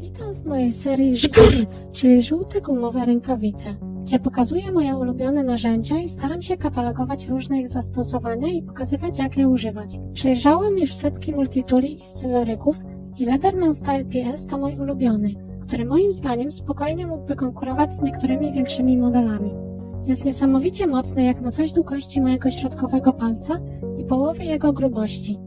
Witam w mojej serii ŻGR, czyli żółte gumowe rękawice, gdzie pokazuję moje ulubione narzędzia i staram się katalogować różne ich zastosowania i pokazywać, jak je używać. Przejrzałem już setki multitooli i scyzoryków i Leatherman Style PS to mój ulubiony, który moim zdaniem spokojnie mógłby konkurować z niektórymi większymi modelami. Jest niesamowicie mocny jak na coś długości mojego środkowego palca i połowy jego grubości.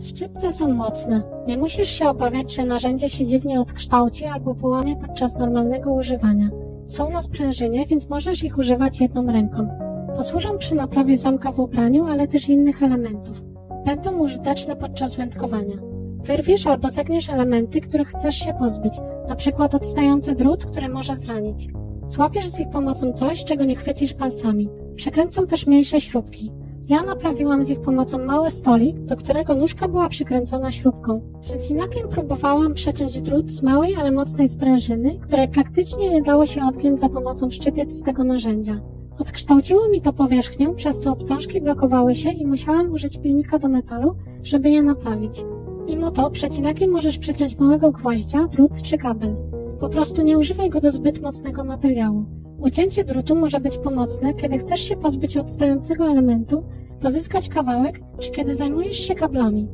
Szczypce są mocne. Nie musisz się obawiać, że narzędzie się dziwnie odkształci albo połamie podczas normalnego używania. Są na sprężynie, więc możesz ich używać jedną ręką. Posłużą przy naprawie zamka w ubraniu, ale też innych elementów. Będą użyteczne podczas wędkowania. Wyrwiesz albo zegniesz elementy, których chcesz się pozbyć, np. odstający drut, który może zranić. Złapiesz z ich pomocą coś, czego nie chwycisz palcami. Przekręcą też mniejsze śrubki. Ja naprawiłam z ich pomocą mały stolik, do którego nóżka była przykręcona śrubką. Przecinakiem próbowałam przeciąć drut z małej, ale mocnej sprężyny, której praktycznie nie dało się odgiąć za pomocą szczypiec z tego narzędzia. Odkształciło mi to powierzchnię, przez co obcążki blokowały się i musiałam użyć pilnika do metalu, żeby je naprawić. Mimo to przecinakiem możesz przeciąć małego gwoździa, drut czy kabel. Po prostu nie używaj go do zbyt mocnego materiału. Ucięcie drutu może być pomocne, kiedy chcesz się pozbyć odstającego elementu, pozyskać kawałek, czy kiedy zajmujesz się kablami.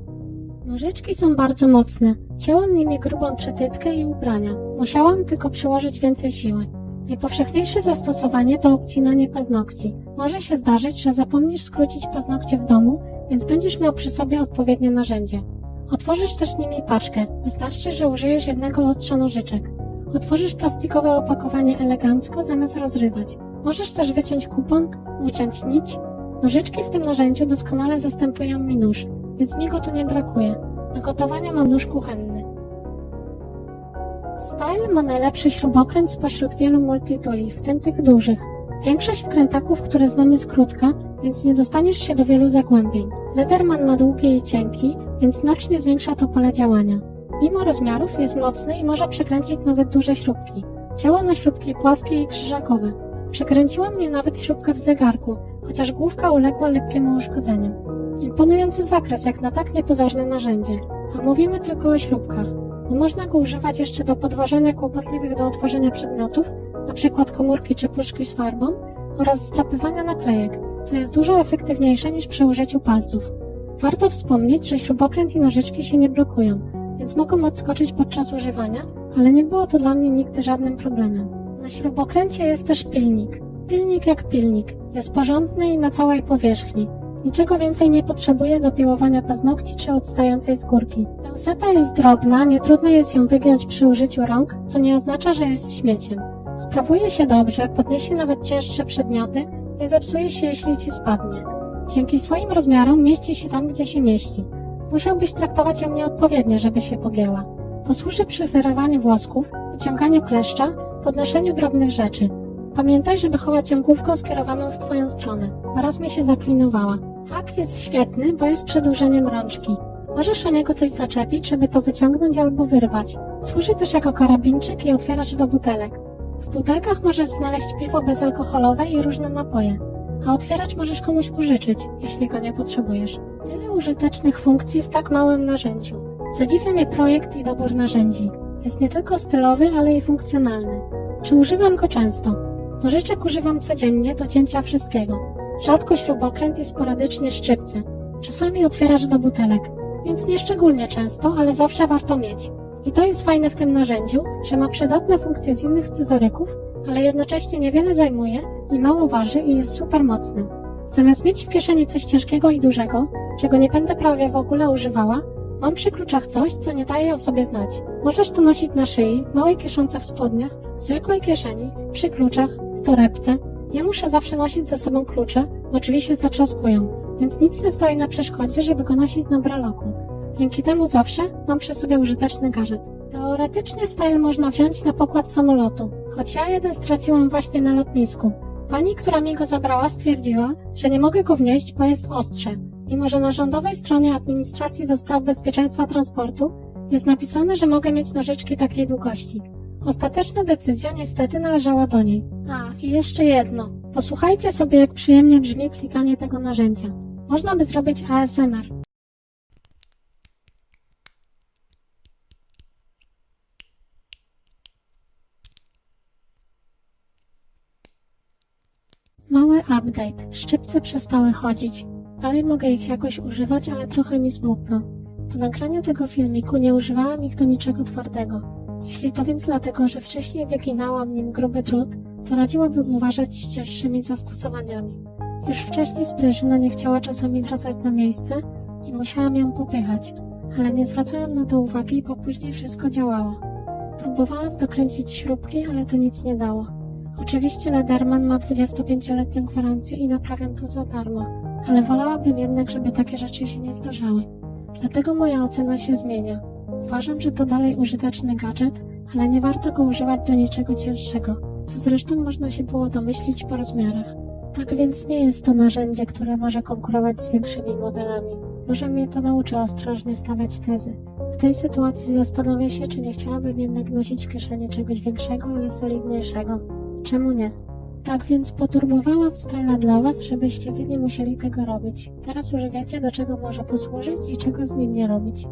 Nożyczki są bardzo mocne. Cięłam nimi grubą przetytkę i ubrania. Musiałam tylko przyłożyć więcej siły. Najpowszechniejsze zastosowanie to obcinanie paznokci. Może się zdarzyć, że zapomnisz skrócić paznokcie w domu, więc będziesz miał przy sobie odpowiednie narzędzie. Otworzysz też nimi paczkę. Wystarczy, że użyjesz jednego ostrza nożyczek. Otworzysz plastikowe opakowanie elegancko, zamiast rozrywać. Możesz też wyciąć kupon, uciąć nić. Nożyczki w tym narzędziu doskonale zastępują mi nóż, więc mi go tu nie brakuje. Do gotowania mam nóż kuchenny. Style ma najlepszy śrubokręt spośród wielu multitooli, w tym tych dużych. Większość wkrętaków, które znam, jest krótka, więc nie dostaniesz się do wielu zagłębień. Leatherman ma długie i cienki, więc znacznie zwiększa to pole działania. Mimo rozmiarów jest mocny i może przekręcić nawet duże śrubki. Działa na śrubki płaskie i krzyżakowe. Przekręciłam nim nawet śrubkę w zegarku, chociaż główka uległa lekkiemu uszkodzeniu. Imponujący zakres jak na tak niepozorne narzędzie. A mówimy tylko o śrubkach, bo można go używać jeszcze do podważania kłopotliwych do otworzenia przedmiotów, np. komórki czy puszki z farbą, oraz zdrapywania naklejek, co jest dużo efektywniejsze niż przy użyciu palców. Warto wspomnieć, że śrubokręt i nożyczki się nie blokują, więc mogą odskoczyć podczas używania, ale nie było to dla mnie nigdy żadnym problemem. Na śrubokręcie jest też pilnik. Pilnik jak pilnik. Jest porządny i na całej powierzchni. Niczego więcej nie potrzebuje do piłowania paznokci czy odstającej skórki. Pęseta jest drobna, nie trudno jest ją wygiąć przy użyciu rąk, co nie oznacza, że jest śmieciem. Sprawuje się dobrze, podniesie nawet cięższe przedmioty, nie zepsuje się, jeśli ci spadnie. Dzięki swoim rozmiarom mieści się tam, gdzie się mieści. Musiałbyś traktować ją nieodpowiednio, żeby się pogięła. Posłuży przy wyrywaniu włosków, wyciąganiu kleszcza, podnoszeniu drobnych rzeczy. Pamiętaj, żeby chować ją główką skierowaną w twoją stronę. Raz mi się zaklinowała. Hak jest świetny, bo jest przedłużeniem rączki. Możesz o niego coś zaczepić, żeby to wyciągnąć albo wyrwać. Służy też jako karabinczyk i otwieracz do butelek. W butelkach możesz znaleźć piwo bezalkoholowe i różne napoje. A otwieracz możesz komuś użyczyć, jeśli go nie potrzebujesz. Tyle użytecznych funkcji w tak małym narzędziu. Zadziwia mnie projekt i dobór narzędzi. Jest nie tylko stylowy, ale i funkcjonalny. Czy używam go często? Nożyczek używam codziennie do cięcia wszystkiego. Rzadko śrubokręt i sporadycznie szczypce. Czasami otwieracz do butelek. Więc nie szczególnie często, ale zawsze warto mieć. I to jest fajne w tym narzędziu, że ma przydatne funkcje z innych scyzoryków, ale jednocześnie niewiele zajmuje i mało waży i jest super mocny. Zamiast mieć w kieszeni coś ciężkiego i dużego, czego nie będę prawie w ogóle używała, mam przy kluczach coś, co nie daje o sobie znać. Możesz to nosić na szyi, w małej kieszonce w spodniach, w zwykłej kieszeni, przy kluczach, w torebce. Ja muszę zawsze nosić ze sobą klucze, bo drzwi się zatrzaskują, więc nic nie stoi na przeszkodzie, żeby go nosić na braloku. Dzięki temu zawsze mam przy sobie użyteczny gadżet. Teoretycznie Style można wziąć na pokład samolotu, choć ja jeden straciłam właśnie na lotnisku. Pani, która mi go zabrała, stwierdziła, że nie mogę go wnieść, bo jest ostrze, mimo że na rządowej stronie Administracji do Spraw Bezpieczeństwa Transportu jest napisane, że mogę mieć nożyczki takiej długości. Ostateczna decyzja niestety należała do niej. A, i jeszcze jedno. Posłuchajcie sobie, jak przyjemnie brzmi klikanie tego narzędzia. Można by zrobić ASMR. Mały update. Szczypce przestały chodzić. Dalej mogę ich jakoś używać, ale trochę mi smutno. Po nagraniu tego filmiku nie używałam ich do niczego twardego. Jeśli to więc dlatego, że wcześniej wyginałam nim gruby drut, to radziłabym uważać z cięższymi zastosowaniami. Już wcześniej sprężyna nie chciała czasami wracać na miejsce i musiałam ją popychać, ale nie zwracałam na to uwagi, bo później wszystko działało. Próbowałam dokręcić śrubki, ale to nic nie dało. Oczywiście Lederman ma 25-letnią gwarancję i naprawiam to za darmo, ale wolałabym jednak, żeby takie rzeczy się nie zdarzały. Dlatego moja ocena się zmienia. Uważam, że to dalej użyteczny gadżet, ale nie warto go używać do niczego cięższego, co zresztą można się było domyślić po rozmiarach. Tak więc nie jest to narzędzie, które może konkurować z większymi modelami. Może mnie to nauczy ostrożnie stawiać tezy. W tej sytuacji zastanowię się, czy nie chciałabym jednak nosić w kieszeni czegoś większego, ale solidniejszego. Czemu nie? Tak więc poturbowałam styla dla Was, żebyście Wy nie musieli tego robić. Teraz już wiecie, do czego może posłużyć i czego z nim nie robić.